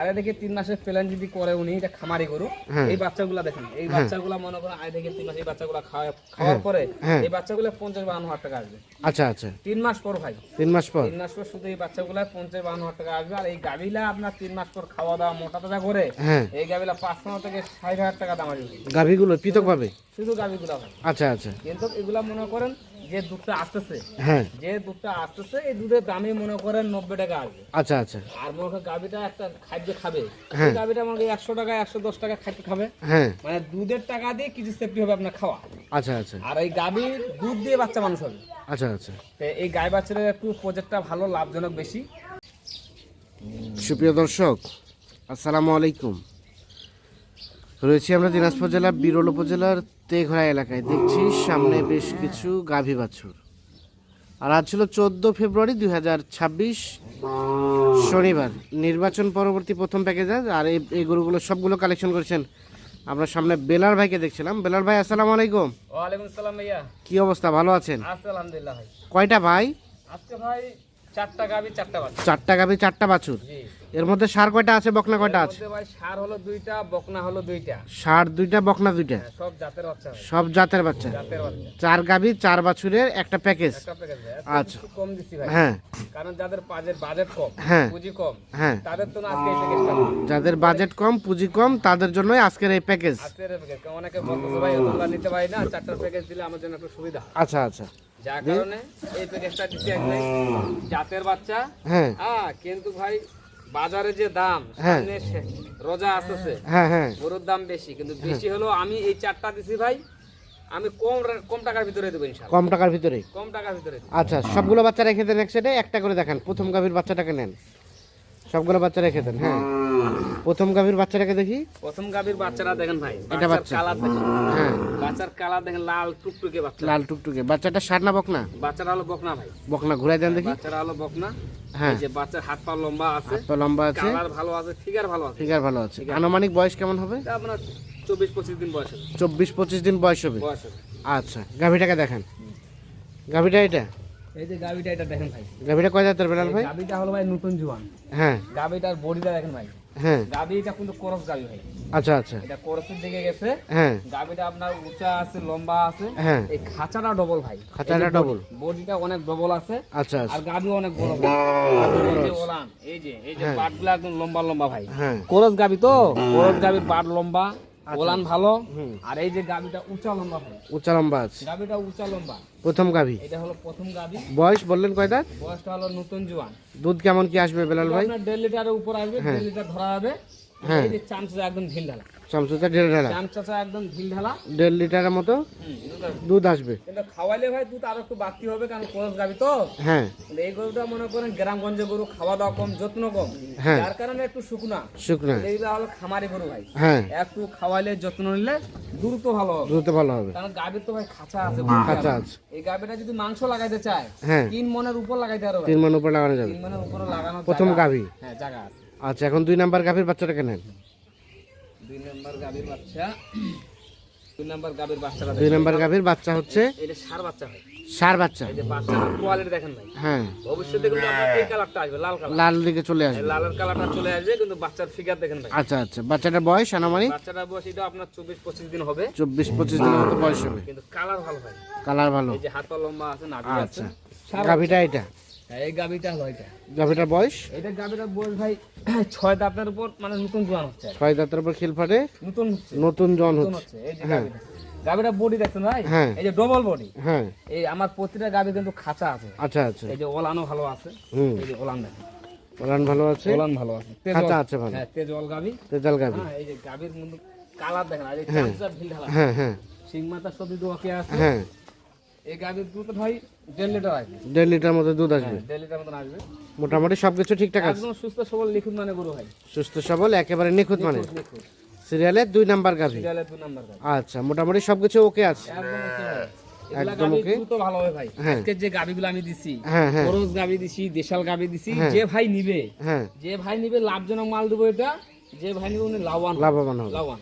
আগে থেকে 3 মাসের প্ল্যান যদি করে উনি, এটা খামারি গরু, এই বাচ্চাগুলা দেখেন, এই বাচ্চাগুলা মনে করেন আগে থেকে 3 মাস এই বাচ্চাগুলা খাওয়ার পরে এই বাচ্চাগুলা 50-52 হাজার টাকা আসবে। আচ্ছা আচ্ছা, 3 মাস পর ভাই, 3 মাস পর 3 মাস পর শুধু এই বাচ্চাগুলা 50-52 হাজার টাকা আসবে। আর এই গাভিলা আপনার 3 মাস পর খাওয়া দাওয়া মোটা তাজা করে এই গাভিলা 55 থেকে 60 হাজার টাকা দাম আসবে। গাভিগুলো পৃথক ভাবে শুধু গাভিগুলা ভাই। আচ্ছা আচ্ছা, কিন্তু এগুলা মনে করেন যে দুধটা আসতেছে, যে দুধটা আসতেছে এই দুধের দামই মনে করেন 90 টাকা আসবে। আচ্ছা আচ্ছা, আর মনে করেন গাভিটা একটা খাদ্য খাবে, এই গাভিটা মনে করেন 100 টাকা 110 টাকা খাদ্য খাবে, মানে দুধের টাকা দিয়ে কিছু সেফটি হবে আপনার খাওয়া। আচ্ছা আচ্ছা, আর এই গাভির দুধ দিয়ে বাচ্চা মানুষ হবে। আচ্ছা আচ্ছা, তো এই গাই বাচ্চাদের একটু প্রজেক্টটা ভালো, লাভজনক বেশি। সুপ্রিয় দর্শক, আসসালামু আলাইকুম। রয়েছি আমরা দিনাজপুর জেলার বিরল উপজেলার তেঘরা এলাকায়। দেখছি সামনে বেশ কিছু গাভী বাছুর। আর আজ ছিল 14 ফেব্রুয়ারি 2026, শনিবার, নির্বাচন পরবর্তী প্রথম প্যাকেজ। আর এই গরুগুলো সবগুলো কালেকশন করেছেন আমরা সামনে বেলার ভাইকে দেখছিলাম। বেলার ভাই, আসসালামু আলাইকুম। ওয়ালাইকুম আসসালাম ভাইয়া, কি অবস্থা, ভালো আছেন? আছি আলহামদুলিল্লাহ ভাই। কয়টা ভাই? আজকে ভাই 4টা গাভী 4টা বাচ্চা। 4টা গাভী 4টা বাছুর। জি, এর মধ্যে সার কয়টা আছে, বকনা কয়টা আছে? ভাই সার হলো 2টা, বকনা হলো 2টা। সার 2টা, বকনা 2টা, সব জাতের বাচ্চা ভাই, সব জাতের বাচ্চা। জাতের বাচ্চা। 4 গাভী 4 বাছুরের একটা প্যাকেজ। একটা প্যাকেজ ভাই। আচ্ছা, একটু কম দিছি ভাই। কারণ যাদের বাজেট কম, পুঁজি কম, তাদের তো আজকে এই প্যাকেজটা। যাদের বাজেট কম, পুঁজি কম, তাদের জন্যই আজকের এই প্যাকেজ। আজকের এই প্যাকেজ অনেকে বলতেছে ভাই তোমরা নিতে পারি না, 4টার প্যাকেজ দিলে আমার জন্য একটু সুবিধা। আচ্ছা আচ্ছা, যার কারণে এই প্যাকেজটা দিছি একদম জাতের বাচ্চা। কিন্তু ভাই বাজারে যে দাম, সামনে রোজা আসছে, গরুর দাম বেশি, কিন্তু বেশি হলো আমি এই 4টা দিছি ভাই, আমি কম টাকার ভিতরে দেবো ইনশাআল্লাহ। কম টাকার ভিতরে? কম টাকার ভিতরে। আচ্ছা, সবগুলো বাচ্চা রেখে দেন এক সাইডে, একটা করে দেখান। প্রথম গাভীর বাচ্চাটাকে নেন, সবগুলো বাচ্চা রেখে দেন। প্রথম গাভীর বাচ্চাটাকে দেখি। প্রথম গাভীর বাচ্চারা দেখেন ভাই, এটা বাচ্চা কালার দেখেন। বাচ্চার কালার দেখেন, লাল টুকটুকে বাচ্চা, লাল টুকটুকে। বাচ্চাটা সার না বকনা? বাচ্চাটা হলো বকনা ভাই। বকনা ঘুরাই দেন দেখি। বাচ্চাটা হলো বকনা। এই যে বাচ্চার হাত পা লম্বা আছে, তো লম্বা আছে, কালার ভালো আছে, ফিগার ভালো আছে। ফিগার ভালো আছে। আনুমানিক বয়স কেমন হবে? এটা আপনার 24-25 দিন বয়স হবে। 24-25 দিন বয়স হবে। আচ্ছা, গাভীটাকে দেখান। গাভীটা এটা, এই যে গাভীটা, এটা দেখেন ভাই। গাভীটা কয় জাতের বেলাল ভাই? গাভীটা হলো ভাই নতুন জোয়ান। গাভীটার বডিটা দেখেন ভাই। গাভীটা কিন্তু ক্রস গাভী ভাই। আচ্ছা আচ্ছা, এটা ক্রসের দিকে গেছে। গাভীটা আপনার উঁচা আছে, লম্বা আছে। এই খাঁচাটা ডবল ভাই, খাঁচাটা ডবল, বডিটা অনেক ডবল আছে। আচ্ছা, আর গাভী অনেক বড় ভাই। এই যে ওলান, এই যে বাটগুলো একদম লম্বা লম্বা ভাই। ক্রস গাভী তো, ক্রস গাভীর বাট লম্বা, ওলান ভালো। আর এই যে গাভীটা উঁচা লম্বা ভাই, উঁচা লম্বা আছে। গাভীটা উঁচা লম্বা, প্রথম গাভী। এটা হলো প্রথম গাভী। বয়স বললেন কয় দাঁত? বয়সটা হলো নতুন জোয়ান। দুধ কেমন কি আসবে বেলাল ভাই? আপনার 1.5 লিটারের উপর আসবে, 1.5 লিটার ধরা হবে। এই যে চামচা একদম ঢিল ঢালা, চামচা ঢেলে ঢালা, চামচা একদম ঢিল ঢালা, 1.5 লিটারের মতো দুধ আসবে। কিন্তু খাওয়াইলে ভাই দুধ আরো একটু বাড়তি হবে, কারণ ক্রস গাভী তো। এই গরুটা মনে করেন গ্রামগঞ্জে গরু, খাওয়া দাওয়া কম, যত্ন কম, যার কারণে একটু শুকনা। এইগুলা হলো খামারি গরু ভাই, একটু খাওয়াইলে যত্ন নিলে দ্রুত ভালো হবে, দ্রুত ভালো হবে। কারণ গাভীর তো ভাই খাঁচা আছে, খাঁচা আছে। এই গাভীটা যদি মাংস লাগাইতে চায় 3 মনের উপর লাগাইতে পারবে। 3 মনের উপর লাগানো যাবে। 3 মনের উপর লাগানো প্রথম গাভী। জায়গা আছে। আচ্ছা, এখন 2 নাম্বার গাভীর বাচ্চাটাকে নেন। 2 নাম্বার গাভীর বাচ্চা, 2 নাম্বার গাভীর বাচ্চাটা, 2 নাম্বার গাভীর বাচ্চা হচ্ছে এটা ষাঁড় বাচ্চা ভাই। ষাঁড় বাচ্চা। এই যে বাচ্চার কোয়ালিটি দেখেন ভাই। অবশ্যই দেখুন আপনার এই কালারটা আসবে, লাল কালার, লাল দিকে চলে আসবে, লালের কালারটা চলে আসবে, কিন্তু বাচ্চার ফিগার দেখেন ভাই। আচ্ছা আচ্ছা, বাচ্চাটার বয়স আনুমানিক? বাচ্চাটার বয়স এটা আপনার 24-25 দিন হবে। 24-25 দিনের মতো বয়স হবে, কিন্তু কালার ভালো ভাই, কালার ভালো। এই যে হাত পা লম্বা আছে, নাভি আছে। আচ্ছা, গাভীটা এটা? এই গাভীটা হলো এটা। গাভীটার বয়স? এটা গাভীটার বয়স ভাই 6 দাঁতের উপর, মানে নতুন জোয়ান হচ্ছে। 6 দাঁতের উপর খিল ফাটে, নতুন জন হচ্ছে। এই যে গাভীটা বডি দেখছেন ভাই, এই যে ডবল বডি। এই আমার প্রতিটা গাভী কিন্তু খাঁচা আছে। আচ্ছা আচ্ছা, এই যে ওলানও ভালো আছে। এই যে ওলান দেখেন, ওলান ভালো আছে, ওলান ভালো আছে, খাঁচা আছে ভালো। তেজল গাভী, তেজাল গাভী। এই যে গাভীর মধ্যে কালার দেখেন, এই যে চামচা ঢিল ঢালা, সিং মাথা সবই দোয়াকে আছে। এই গাভীর দুধ ভাই 1.5 লিটার আসবে, 1.5 লিটার মতো দুধ আসবে। 1.5 লিটার মতো আসবে। মোটামুটি সবকিছু ঠিকঠাক আছে, একদম সুস্থ সবল নিখুঁত মানে গরু ভাই, সুস্থ সবল একেবারে নিখুঁত মানে। সিরিয়ালের 2 নাম্বার গাভী। সিরিয়ালের 2 নাম্বার গাভী। আচ্ছা, মোটামুটি সবকিছু ওকে আছে, একদম ওকে ভাই। একদম ওকে, তো ভালো হবে ভাই। আজকে যে গাভীগুলো আমি দিছি, খরচ গাভী দিছি, দেশাল গাভী দিছি, যে ভাই নিবে, যে ভাই নিবে লাভজনক মাল দেবো এটা, যে ভাই নিবে উনি লাভবান হবে।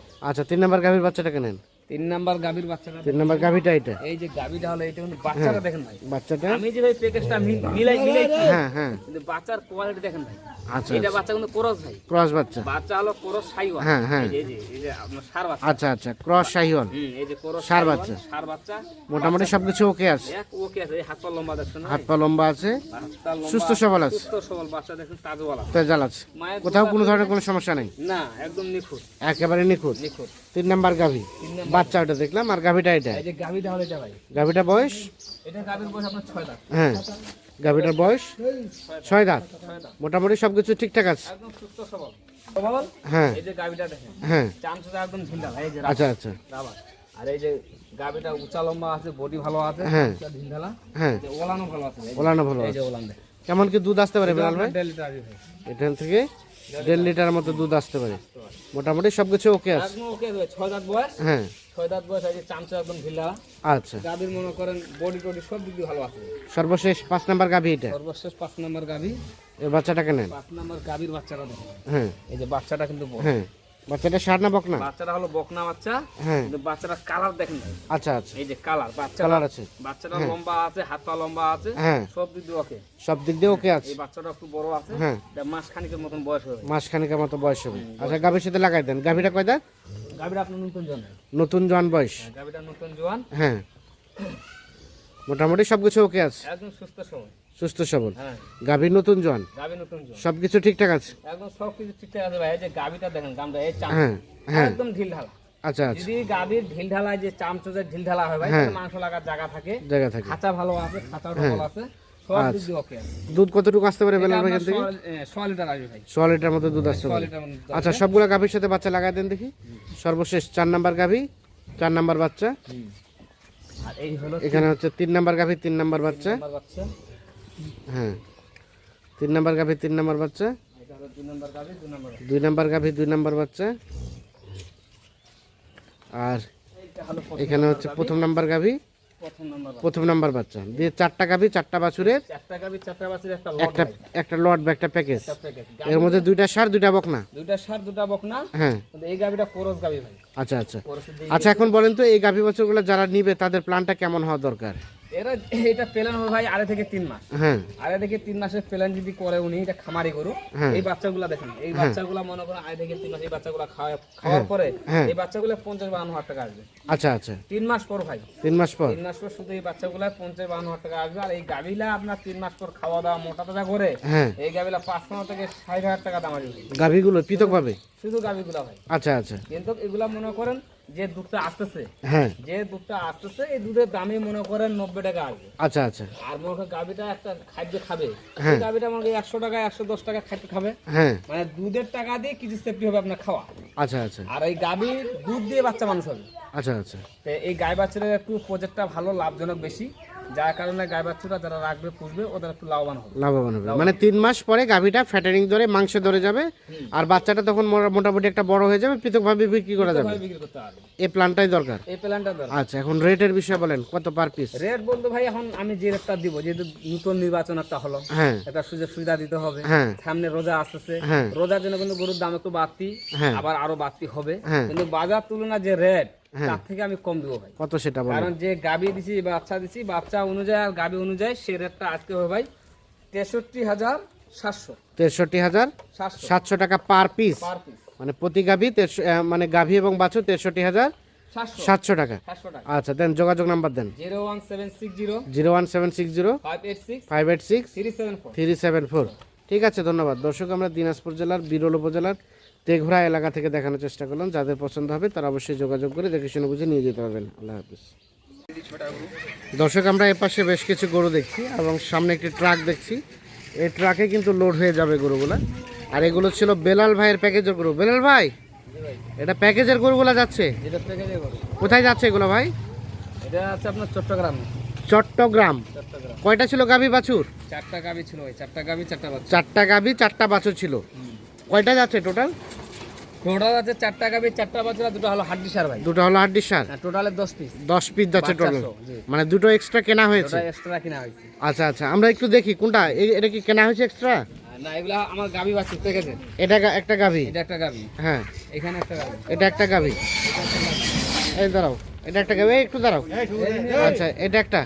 আচ্ছা, 3 নাম্বার গাভীর বাচ্চাটাকে নেন। 3 নাম্বার গাভীর বাচ্চাটা 3 নাম্বার গাভীটা এটা। এই যে গাভীটা হলো এটা কিন্তু বাচ্চাটা দেখেন ভাই, বাচ্চাটা আমি যে ভাই প্যাকেজটা মিলাইছি হ্যাঁ হ্যাঁ, কিন্তু বাচ্চার কোয়ালিটি দেখেন ভাই। আচ্ছা এটা বাচ্চা কিন্তু ক্রস ভাই, ক্রস বাচ্চা। বাচ্চা হলো ক্রস শাহিওয়াল। হ্যাঁ হ্যাঁ, এই যে আপনার সার বাচ্চা। আচ্ছা আচ্ছা, ক্রস শাহিওয়াল, এই যে ক্রস ষাঁড় বাচ্চা। সার বাচ্চা মোটামুটি সবকিছু ওকে আছে, এক ওকে আছে। এই হাত পা লম্বা দেখছেন না, হাত পা লম্বা আছে, হাতটা লম্বা, সুস্থ সবল আছে, সুস্থ সবল বাচ্চা দেখেন, তাজওয়ালা, তেজাল আছে, মায়ের কোথাও দুধ কোনো আছে ধরনের কোনো সমস্যা নেই, না, একদম নিখুঁত, একেবারে নিখুঁত। নিখুঁত। 3 নাম্বার গাভী, 3 নাম্বার বাচ্চা ওটা দেখলাম, আর গাভীটা এটা। এই যে গাভীটা হলো এটা ভাই, গাভীটা বয়স, এটা গাভীর বয়স আপনার 6 দাঁত। হ্যাঁ গাভীটার বয়স 6 দাঁত, 6 দাঁত, মোটামুটি সবকিছু ঠিকঠাক আছে। একদম সুস্থ সবল সবল। হ্যাঁ এই যে গাভীটা দেখেন, হ্যাঁ, চামচটা একদম ঢিলঢাল, এই যে আচ্ছা আচ্ছা, রাবার। আর এই যে গাভীটা উঁচা লম্বা আছে, বডি ভালো আছে, হ্যাঁ। উঁচা ঢিলঢালা, হ্যাঁ এই যে ওলানো ভালো আছে, এই যে- ওলানো ভালো এই আছে। যে ওলান দেখেন। কেমন কি দুধ আসতে পারে বেলাল ভাই? 1.5 লিটার আসবে ভাই। এখান থেকে 1.5 লিটার মতো দুধ আসতে পারে, মোটামুটি সবকিছু ওকে আছে। একদম ওকে আছে ভাই, 6 দাঁত বয়স, হ্যাঁ 6 দাঁত বয়স। এই যে চামচা একদম ঢিলঢালা, আচ্ছা, গাভীর মনে করেন বডি টডি সব দিক দিয়ে ভালো আছে। সর্বশেষ 5 নাম্বার গাভী এটা। সর্বশেষ 5 নাম্বার গাভী, এর বাচ্চাটাকে নেন। 5 নাম্বার গাভীর বাচ্চাটা দেখেন। হ্যাঁ এই যে বাচ্চাটা কিন্তু বড়। হ্যাঁ, বাচ্চাটা ষাঁড় না বকনা? বাচ্চাটা হলো বকনা বাচ্চা, হ্যাঁ কিন্তু বাচ্চাটা কালার দেখেন ভাই, আচ্ছা আচ্ছা, এই যে কালার, বাচ্চা কালার আছে, বাচ্চাটা লম্বা আছে, হাত পা লম্বা আছে, হ্যাঁ সব দিক দিয়ে ওকে। সব দিক দিয়ে ওকে আছে। এই বাচ্চাটা একটু বড় আছে, হ্যাঁ, এটা মাস খানিকের মতন বয়স হবে। মাস খানিকের মতো বয়স হবে। আচ্ছা, গাভীর সাথে লাগাই দেন। গাভীটা কয় দাঁত? গাভীটা আপনার নতুন জোয়ান, নতুন জোয়ান বয়স। গাভীটা নতুন জোয়ান, হ্যাঁ, মোটামুটি সবকিছু ওকে আছে, একদম সুস্থ সবল। সুস্থ সবল। হ্যাঁ, গাভীর নতুন জোয়ান, গাভী নতুন জোয়ান, সবকিছু ঠিকঠাক আছে। একদম সবকিছু ঠিকঠাক আছে ভাই। এই যে গাভীটা দেখেন, গামটা এই চাম হ্যাঁ হ্যাঁ, একদম ঢিল ঢালা। আচ্ছা আচ্ছা, যদি গাভীর ঢিল ঢালা, যে চামচে ঢিল ঢালা হয় ভাই, হ্যাঁ। তাহলে মাংস লাগার জায়গা থাকে, জায়গা থাকে। খাঁচা ভালো আছে, খাঁচা হ্যাঁ। ডবল আছে, সব দিক আচ্ছা। দিয়ে ওকে আছে। দুধ কতটুকু আসতে পারে বেলাল ভাই এখান থেকে? 100 লিটার আসবে ভাই, 100 লিটার মতো দুধ আসতে 100 পারে। লিটার মতো দুধ আচ্ছা, আসবে। সবগুলো গাভীর সাথে বাচ্চা লাগাই দেন দেখি। সর্বশেষ 4 নাম্বার গাভী, 4 নাম্বার বাচ্চা। আর এই হলো এখানে হচ্ছে 3 নাম্বার গাভী, 3 নাম্বার বাচ্চা। নাম্বার বাচ্চা, হ্যাঁ, 3 নাম্বার গাভী, 3 নাম্বার বাচ্চা। এটা হলো 2 নাম্বার গাভী, 2 নাম্বার বাচ্চা। 2 নাম্বার গাভী, 2 নাম্বার বাচ্চা। আর এইটা হলো এখানে হচ্ছে প্রথম নাম্বার গাভী, প্রথম নাম্বার বাচ্চা। প্রথম নাম্বার বাচ্চা দিয়ে 4টা গাভী, 4টা বাছুরের, চারটা গাভী, চারটা বাচ্চার একটা একটা লট ভাই, একটা লট বা একটা প্যাকেজ। একটা প্যাকেজ। এর মধ্যে 2টা ষাঁড়, 2টা বকনা। দুইটা ষাঁড়, দুটা বকনা, হ্যাঁ, কিন্তু এই গাভীটা কোরস গাভী ভাই, আচ্ছা আচ্ছা। কোরস দিয়ে আচ্ছা, এখন বলেন তো এই গাভী বাছুরগুলো যারা নিবে তাদের প্ল্যানটা কেমন হওয়া দরকার? এরা এটা প্ল্যান হবে ভাই 2.5 থেকে 3 মাস। হ্যাঁ 2.5 থেকে 3 মাসের প্ল্যান যদি করে উনি, এটা খামারি করুক। হ্যাঁ। এই বাচ্চাগুলা দেখেন, এই বাচ্চাগুলা মনে করেন 2.5 থেকে 3 মাস এই বাচ্চাগুলা খাওয়ার পরে হ্যাঁ। এই বাচ্চাগুলা 50-52 হাজার টাকা আসবে। আচ্ছা আচ্ছা, 3 মাস পর ভাই, 3 মাস পর। 3 মাস পর শুধু এই বাচ্চাগুলা 50-52 হাজার টাকা আসবে। আর এই গাভিলা আপনার 3 মাস পর খাওয়া দাওয়া মোটা তাজা করে হ্যাঁ, এই গাভিলা 55 থেকে 60 হাজার টাকা দাম আসবে, গাভীগুলো পৃথকভাবে? শুধু গাভিগুলা ভাই। আচ্ছা আচ্ছা, কিন্তু এগুলা মনে করেন যে দুধটা আসতেছে, হ্যাঁ যে দুধটা আসতেছে এই দুধের দামই মনে করেন 90 টাকা আসবে। আচ্ছা আচ্ছা, আর মনে করেন গাভিটা একটা খাদ্য খাবে, হ্যাঁ। এই গাভিটা মনে করেন 100 টাকা 110 টাকা খাদ্য খাবে, হ্যাঁ মানে দুধের টাকা দিয়ে কিছু সেফটি হবে আপনার খাওয়া। আচ্ছা আচ্ছা, আর এই গাভির দুধ দিয়ে বাচ্চা মানুষ হবে। আচ্ছা আচ্ছা, তো এই গাই বাচ্চাদের একটু প্রজেক্টটা ভালো, লাভজনক বেশি, যার কারণে গাই বাচ্চারা যারা রাখবে পুষবে ওদের একটু লাভবান হবে। লাভবান হবে। মানে 3 মাস পরে গাভীটা ফ্যাটারিং ধরে মাংস ধরে যাবে, আর বাচ্চাটা তখন মোটামুটি একটা বড় হয়ে যাবে, পৃথকভাবে বিক্রি করা যাবে। ভাবে বিক্রি করতে পারবে, এই প্ল্যানটাই দরকার। এই প্ল্যানটা দরকার। আচ্ছা, এখন রেটের বিষয়ে বলেন, কত পার পিস? রেট বলতে ভাই এখন আমি যে রেটটা দিব, যেহেতু নতুন নির্বাচন একটা হলো, হ্যাঁ একটা সুযোগ সুবিধা দিতে হবে। হ্যাঁ সামনে রোজা আসতেছে, হ্যাঁ। রোজার জন্য কিন্তু গরুর দাম একটু বাড়তি, হ্যাঁ। আবার আরো বাড়তি হবে, হ্যাঁ। কিন্তু বাজার তুলনা যে রেট হ্যাঁ। তার থেকে আমি কম দেবো ভাই। কত সেটা বলেন? কারণ যে গাবি দিছি, বাচ্চা দিছি, বাচ্চা অনুযায়ী আর গাবি অনুযায়ী সে রেটটা আজকে হবে ভাই 63,700, 63,700 টাকা পার পিস। পার পিস, মানে প্রতি গাভী মানে গাভী এবং বাছুর 63,700 700 টাকা। 700 টাকা। আচ্ছা, দেন যোগাযোগ নাম্বার দেন। 01760 01760 586 586 374। 374। ঠিক আছে, ধন্যবাদ। দর্শক, আমরা দিনাজপুর জেলার বিরল উপজেলার তেঘরা এলাকা থেকে দেখানোর চেষ্টা করলাম। যাদের পছন্দ হবে তারা অবশ্যই যোগাযোগ করে দেখে শুনে বুঝে নিয়ে যেতে পারবেন। আল্লাহ হাফিজ। দর্শক, আমরা এপাশে বেশ কিছু গরু দেখছি এবং সামনে একটি ট্রাক দেখছি। এই ট্রাকে কিন্তু লোড হয়ে যাবে গরুগুলা। আর এগুলো ছিল বেলাল ভাইয়ের প্যাকেজের গরু। বেলাল ভাই, এটা প্যাকেজের গরুগুলা যাচ্ছে যেটা প্যাকেজে গরু, কোথায় যাচ্ছে এগুলো ভাই? এটা আছে আপনার চট্টগ্রামে। চট্টগ্রাম। চট্টগ্রাম। কয়টা ছিল গাভী বাছুর? 4টা গাবি ছিল ভাই, 4টা গাবি 4টা বাচ্চা। 4টা গাভী 4টা বাছুর ছিল। কয়টা যাচ্ছে টোটাল? টোটাল আছে 4টা গাবি 4টা বাচ্চা, দুটো হলো হাড্ডি সার ভাই। দুটো হলো হাড্ডির সার। টোটালে 10 পিস, 10 পিস যাচ্ছে বাচ্চা টোটাল। সহ, জি। মানে দুটো এক্সট্রা কেনা হয়েছে। ওটা এক্সট্রা কিনা হয়েছে। আচ্ছা আচ্ছা, আমরা একটু দেখি কোনটা এটা কি কেনা হয়েছে এক্সট্রা। না, এগুলা আমার গাবি বাচ্চা প্যাকেজে। এটা একটা গাভী। এটা একটা গাবি, হ্যাঁ, এখানে একটা গাবি, এটা একটা গাভী। এই দাঁড়াও, এটা একটা গাভী, একটু দাঁড়াও। আচ্ছা, এটা একটা,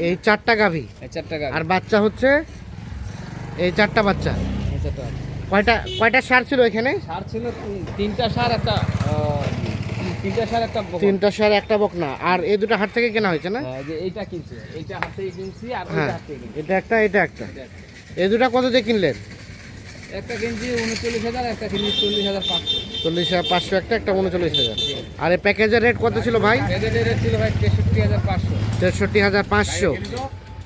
এই 4টা গাভী, 4টা গাভী আর বাচ্চা হচ্ছে এই 4টা বাচ্চা। কয়টা সার ছিল এখানে? সার ছিল 3টা সার, একটা 3টা সার, একটা বকনা। আর এই দুটো হাট থেকে কেনা হয়েছে না? হ্যাঁ, যে এইটা কিনছি, এইটা হাত থেকে কিনছি, আর হ্যাঁ, ওইটা হাত থেকে কিনছি। এটা একটা, এটা একটা। এই দুটো কত দিয়ে কিনলেন? একটা কিনছি 39,000, একটা কিনছি 40,500। 40,500 একটা, একটা 39,000। আর এই প্যাকেজের রেট কত ছিল ভাই? প্যাকেটের রেট ছিল ভাই 63,500। 63,500,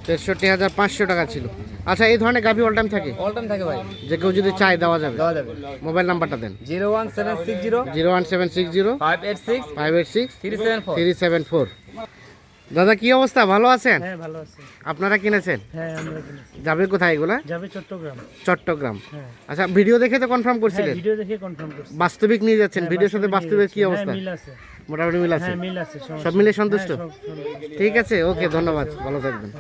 63,500 টাকা ছিল। আচ্ছা, এই ধরনের গাভী অল টাইম থাকে? অল টাইম থাকে ভাই, যে কেউ যদি চায় দেওয়া যাবে? দেওয়া যাবে। মোবাইল নাম্বারটা দেন। 01760 01760 586 586 374। 374। দাদা কি অবস্থা, ভালো আছেন? হ্যাঁ ভালো আছে। আপনারা কিনেছেন? হ্যাঁ আমরা কিনেছি। যাবে কোথায় এগুলা? যাবে চট্টগ্রাম। চট্টগ্রাম। হ্যাঁ আচ্ছা, ভিডিও দেখে তো কনফার্ম হ্যাঁ করছিলেন? ভিডিও দেখে কনফার্ম করছি। বাস্তবিক নিয়ে যাচ্ছেন? ভিডিওর সাথে বাস্তবের কি হ্যাঁ, অবস্থা? মিল আছে। মোটামুটি মিল আছে? হ্যাঁ মিল আছে। সব মিলে সন্তুষ্ট? হ্যাঁ, সব- ঠিক আছে, ওকে, ধন্যবাদ, ভালো থাকবেন।